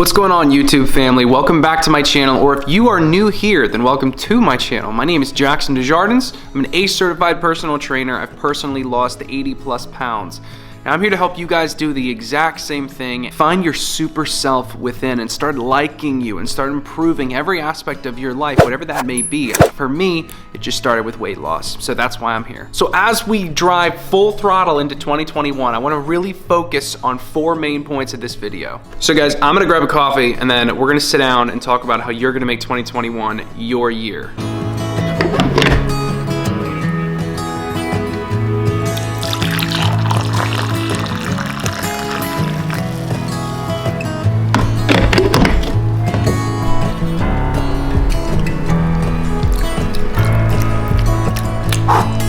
What's going on, YouTube family? Welcome back to my channel, or if you are new here, then welcome to my channel. My name is Jackson Desjardins. I'm an ACE certified personal trainer. I've personally lost 80 plus pounds. Now I'm here to help you guys do the exact same thing. Find your super self within and start liking you and start improving every aspect of your life, whatever that may be. For me, it just started with weight loss, so that's why I'm here. So as we drive full throttle into 2021, I want to really focus on 4 main points of this video. So guys, I'm gonna grab a coffee and then we're gonna sit down and talk about how you're gonna make 2021 your year.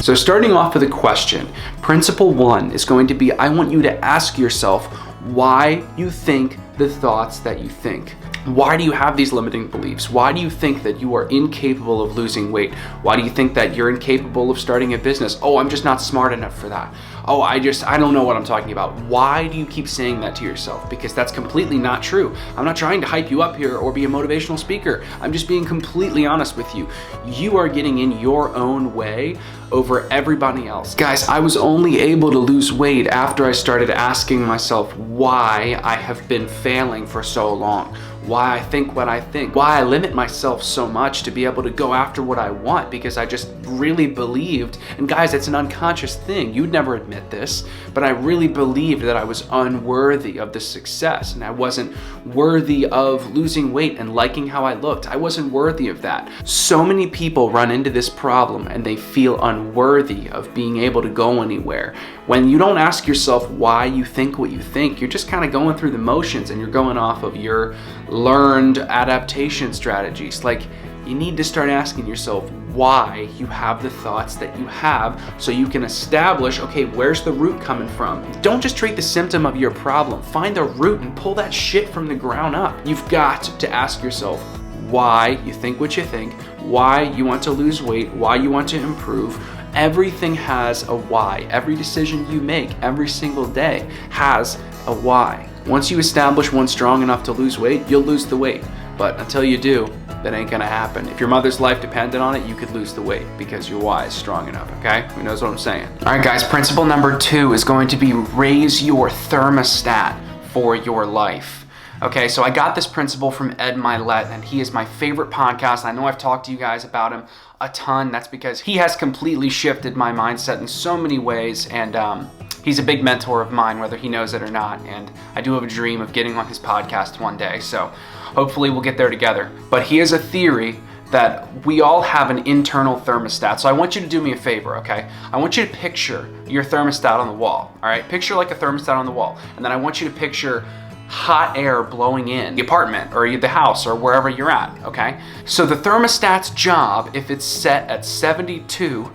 So starting off with a question, principle 1 is going to be, I want you to ask yourself why you think the thoughts that you think. Why do you have these limiting beliefs? Why do you think that you are incapable of losing weight? Why do you think that you're incapable of starting a business? Oh, I'm just not smart enough for that. Oh, I don't know what I'm talking about. Why do you keep saying that to yourself? Because that's completely not true. I'm not trying to hype you up here or be a motivational speaker. I'm just being completely honest with you. You are getting in your own way over everybody else. Guys, I was only able to lose weight after I started asking myself why I have been failing for so long. Why I think what I think, why I limit myself so much to be able to go after what I want, because I just really believed, and guys, it's an unconscious thing, you'd never admit this, but I really believed that I was unworthy of the success, and I wasn't worthy of losing weight and liking how I looked. I wasn't worthy of that. So many people run into this problem and they feel unworthy of being able to go anywhere. When you don't ask yourself why you think what you think, you're just kind of going through the motions and you're going off of your learned adaptation strategies. Like, you need to start asking yourself why you have the thoughts that you have, so you can establish, okay, where's the root coming from? Don't just treat the symptom of your problem. Find the root and pull that shit from the ground up. You've got to ask yourself why you think what you think, why you want to lose weight, why you want to improve. Everything has a why. Every decision you make every single day has a why. Once you establish one strong enough to lose weight, you'll lose the weight. But until you do, that ain't gonna happen. If your mother's life depended on it, you could lose the weight because your why is strong enough, okay? Who knows what I'm saying? All right, guys, principle number 2 is going to be raise your thermostat for your life. Okay, so I got this principle from Ed Milet, and he is my favorite podcast. I know I've talked to you guys about him a ton. That's because he has completely shifted my mindset in so many ways, and he's a big mentor of mine, whether he knows it or not, and I do have a dream of getting on his podcast one day, so hopefully we'll get there together. But he has a theory that we all have an internal thermostat. So I want you to do me a favor, okay? I want you to picture your thermostat on the wall, all right? Picture like a thermostat on the wall, and then I want you to picture hot air blowing in the apartment or the house or wherever you're at, okay? So the thermostat's job, if it's set at 72,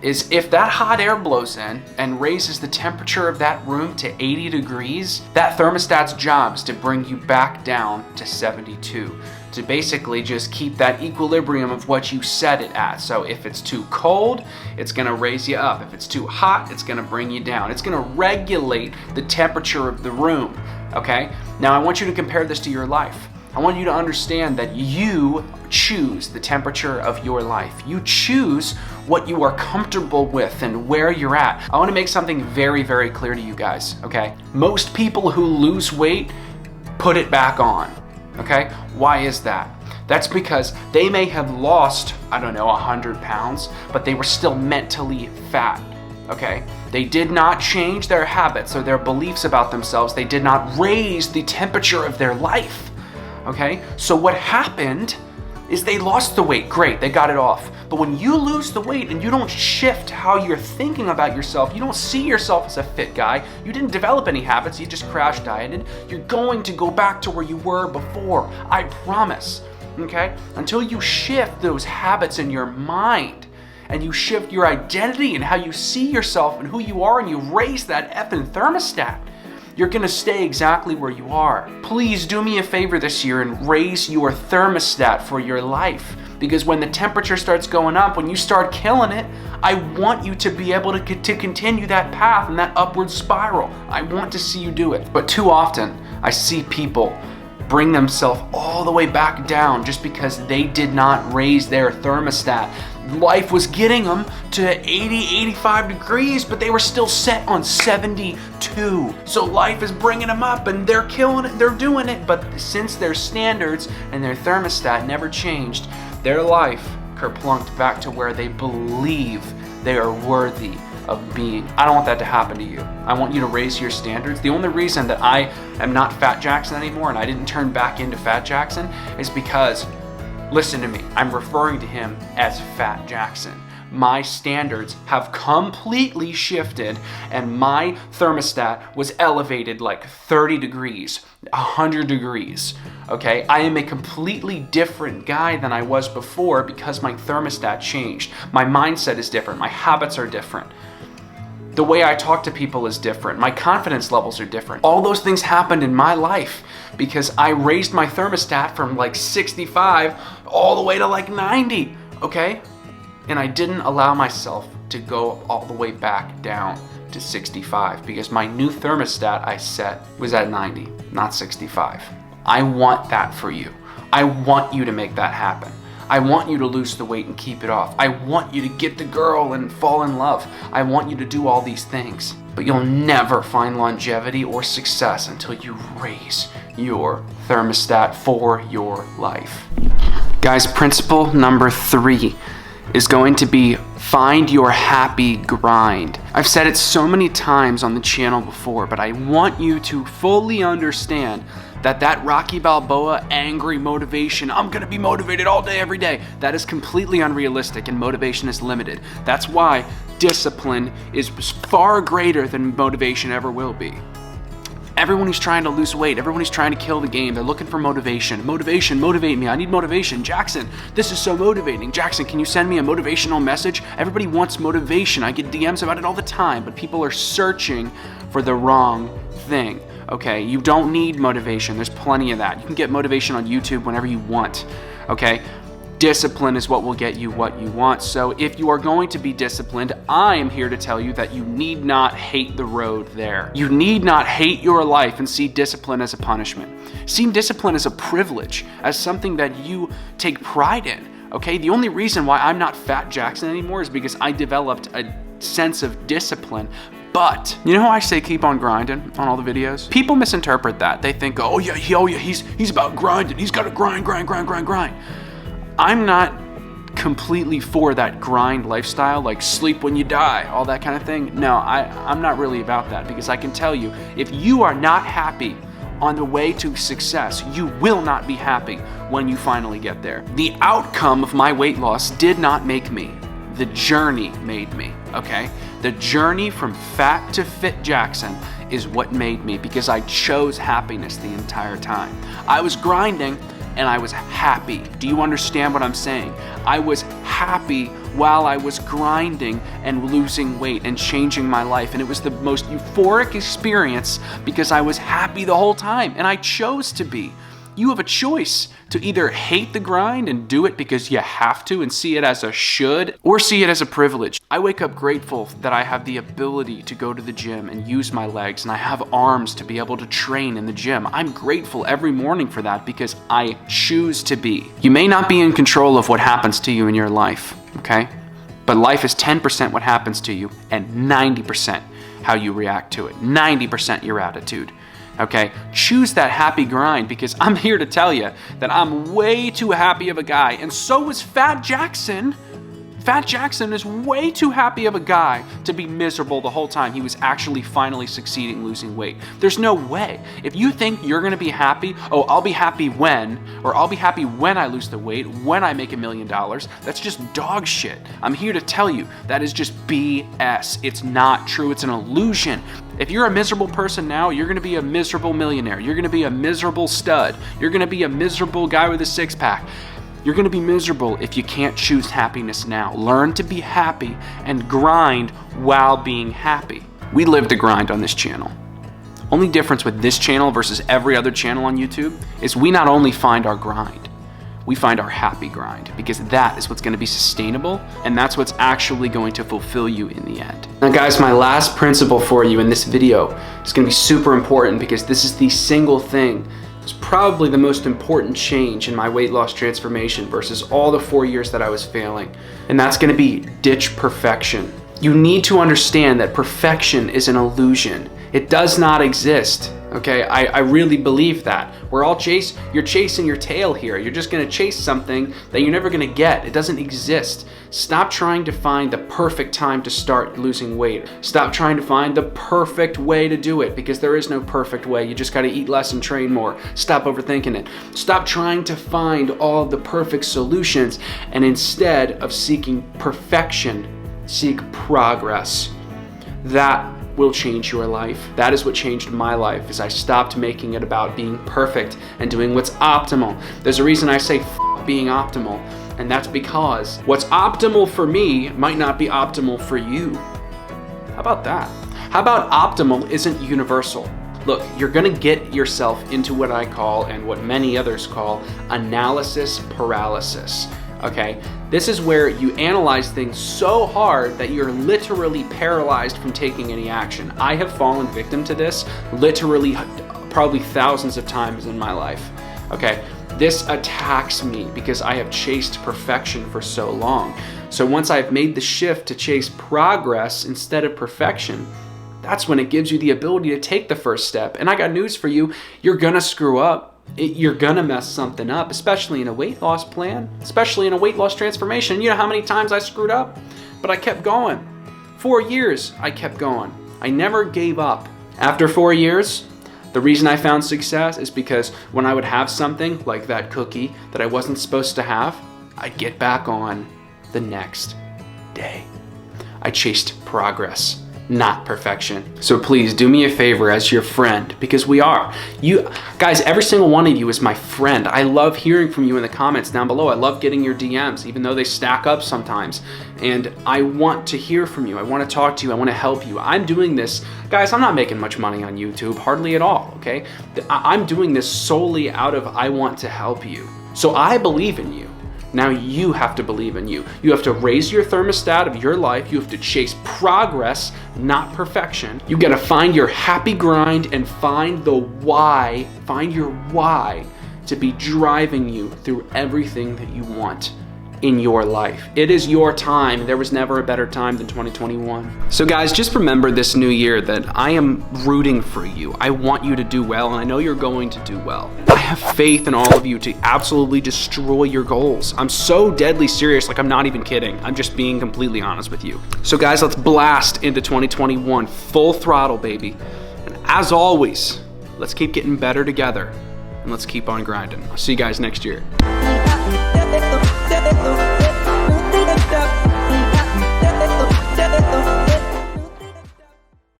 is if that hot air blows in and raises the temperature of that room to 80 degrees, that thermostat's job is to bring you back down to 72, to basically just keep that equilibrium of what you set it at. So if it's too cold, it's gonna raise you up. If it's too hot, it's gonna bring you down. It's gonna regulate the temperature of the room, okay? Now I want you to compare this to your life. I want you to understand that you choose the temperature of your life. You choose what you are comfortable with and where you're at. I want to make something very, very clear to you guys, okay? Most people who lose weight put it back on, okay? Why is that? That's because they may have lost, 100 pounds, but they were still mentally fat, okay? They did not change their habits or their beliefs about themselves. They did not raise the temperature of their life. Okay, so what happened is they lost the weight. Great, they got it off. But when you lose the weight and you don't shift how you're thinking about yourself, you don't see yourself as a fit guy, you didn't develop any habits, you just crash dieted, you're going to go back to where you were before. I promise, okay? Until you shift those habits in your mind and you shift your identity and how you see yourself and who you are, and you raise that effing thermostat, you're gonna stay exactly where you are. Please do me a favor this year and raise your thermostat for your life. Because when the temperature starts going up, when you start killing it, I want you to be able to continue that path and that upward spiral. I want to see you do it. But too often, I see people bring themselves all the way back down just because they did not raise their thermostat. Life was getting them to 80, 85 degrees, but they were still set on 72. So life is bringing them up and they're killing it, they're doing it. But since their standards and their thermostat never changed, their life kerplunked back to where they believe they are worthy of being. I don't want that to happen to you. I want you to raise your standards. The only reason that I am not Fat Jackson anymore and I didn't turn back into Fat Jackson is because, listen to me, I'm referring to him as Fat Jackson. My standards have completely shifted and my thermostat was elevated like 30 degrees, 100 degrees, okay? I am a completely different guy than I was before because my thermostat changed. My mindset is different, my habits are different. The way I talk to people is different. My confidence levels are different. All those things happened in my life because I raised my thermostat from like 65 all the way to like 90, okay? And I didn't allow myself to go all the way back down to 65 because my new thermostat I set was at 90, not 65. I want that for you. I want you to make that happen. I want you to lose the weight and keep it off. I want you to get the girl and fall in love. I want you to do all these things. But you'll never find longevity or success until you raise your thermostat for your life. Guys, principle number 3 is going to be find your happy grind. I've said it so many times on the channel before, but I want you to fully understand that Rocky Balboa angry motivation, I'm gonna be motivated all day, every day, that is completely unrealistic and motivation is limited. That's why discipline is far greater than motivation ever will be. Everyone who's trying to lose weight, everyone who's trying to kill the game, they're looking for motivation. Motivation, motivate me, I need motivation. Jackson, this is so motivating. Jackson, can you send me a motivational message? Everybody wants motivation. I get DMs about it all the time, but people are searching for the wrong thing. Okay, you don't need motivation. There's plenty of that. You can get motivation on YouTube whenever you want, okay? Discipline is what will get you what you want. So if you are going to be disciplined, I am here to tell you that you need not hate the road there. You need not hate your life and see discipline as a punishment. See discipline as a privilege, as something that you take pride in, okay? The only reason why I'm not Fat Jackson anymore is because I developed a sense of discipline. But you know how I say keep on grinding on all the videos? People misinterpret that. They think, oh yeah, he's about grinding. He's got to grind. I'm not completely for that grind lifestyle, like sleep when you die, all that kind of thing. No, I'm not really about that because I can tell you, if you are not happy on the way to success, you will not be happy when you finally get there. The outcome of my weight loss did not make me. The journey made me, okay? The journey from fat to fit Jackson is what made me because I chose happiness the entire time. I was grinding and I was happy. Do you understand what I'm saying? I was happy while I was grinding and losing weight and changing my life. And it was the most euphoric experience because I was happy the whole time and I chose to be. You have a choice to either hate the grind and do it because you have to and see it as a should, or see it as a privilege. I wake up grateful that I have the ability to go to the gym and use my legs and I have arms to be able to train in the gym. I'm grateful every morning for that because I choose to be. You may not be in control of what happens to you in your life, okay? But life is 10% what happens to you and 90% how you react to it, 90% your attitude. Okay, choose that happy grind because I'm here to tell you that I'm way too happy of a guy, and so is Fat Jackson. Fat Jackson is way too happy of a guy to be miserable the whole time he was actually finally succeeding losing weight. There's no way. If you think you're gonna be happy, oh, I'll be happy when, or I'll be happy when I lose the weight, when I make $1 million, that's just dog shit. I'm here to tell you that is just BS. It's not true, it's an illusion. If you're a miserable person now, you're gonna be a miserable millionaire. You're gonna be a miserable stud. You're gonna be a miserable guy with a six-pack. You're gonna be miserable if you can't choose happiness now. Learn to be happy and grind while being happy. We live the grind on this channel. Only difference with this channel versus every other channel on YouTube is we not only find our grind, we find our happy grind because that is what's gonna be sustainable and that's what's actually going to fulfill you in the end. Now guys, my last principle for you in this video is gonna be super important because this is the single thing was probably the most important change in my weight loss transformation versus all the 4 years that I was failing. And that's gonna be ditch perfection. You need to understand that perfection is an illusion. It does not exist, okay? I really believe that. You're chasing your tail here. You're just gonna chase something that you're never gonna get. It doesn't exist. Stop trying to find the perfect time to start losing weight. Stop trying to find the perfect way to do it, because there is no perfect way. You just gotta eat less and train more. Stop overthinking it. Stop trying to find all of the perfect solutions, and instead of seeking perfection, seek progress. That will change your life. That is what changed my life, is I stopped making it about being perfect and doing what's optimal. There's a reason I say f being optimal, and that's because what's optimal for me might not be optimal for you. How about that? How about optimal isn't universal? Look, you're gonna get yourself into what I call, and what many others call, analysis paralysis. Okay, this is where you analyze things so hard that you're literally paralyzed from taking any action. I have fallen victim to this literally probably thousands of times in my life. Okay, this attacks me because I have chased perfection for so long. So once I've made the shift to chase progress instead of perfection, that's when it gives you the ability to take the first step. And I got news for you, you're gonna screw up. You're gonna mess something up, especially in a weight loss plan, especially in a weight loss transformation. You know how many times I screwed up? But I kept going. 4 years, I kept going. I never gave up. After 4 years, the reason I found success is because when I would have something like that cookie that I wasn't supposed to have, I'd get back on the next day. I chased progress, not perfection. So please do me a favor as your friend, because we are. You guys, every single one of you is my friend. I love hearing from you in the comments down below. I love getting your DMs, even though they stack up sometimes. And I want to hear from you. I want to talk to you. I want to help you. I'm doing this, guys, I'm not making much money on YouTube, hardly at all, okay? I'm doing this solely out of I want to help you. So I believe in you. Now you have to believe in you. You have to raise your thermostat of your life. You have to chase progress, not perfection. You gotta find your happy grind and find the why, find your why to be driving you through everything that you want in your life. It is your time. There was never a better time than 2021. So guys, just remember this new year that I am rooting for you. I want you to do well, and I know you're going to do well. I have faith in all of you to absolutely destroy your goals. I'm so deadly serious, like I'm not even kidding. I'm just being completely honest with you. So guys, let's blast into 2021, full throttle, baby. And as always, let's keep getting better together, and let's keep on grinding. I'll see you guys next year.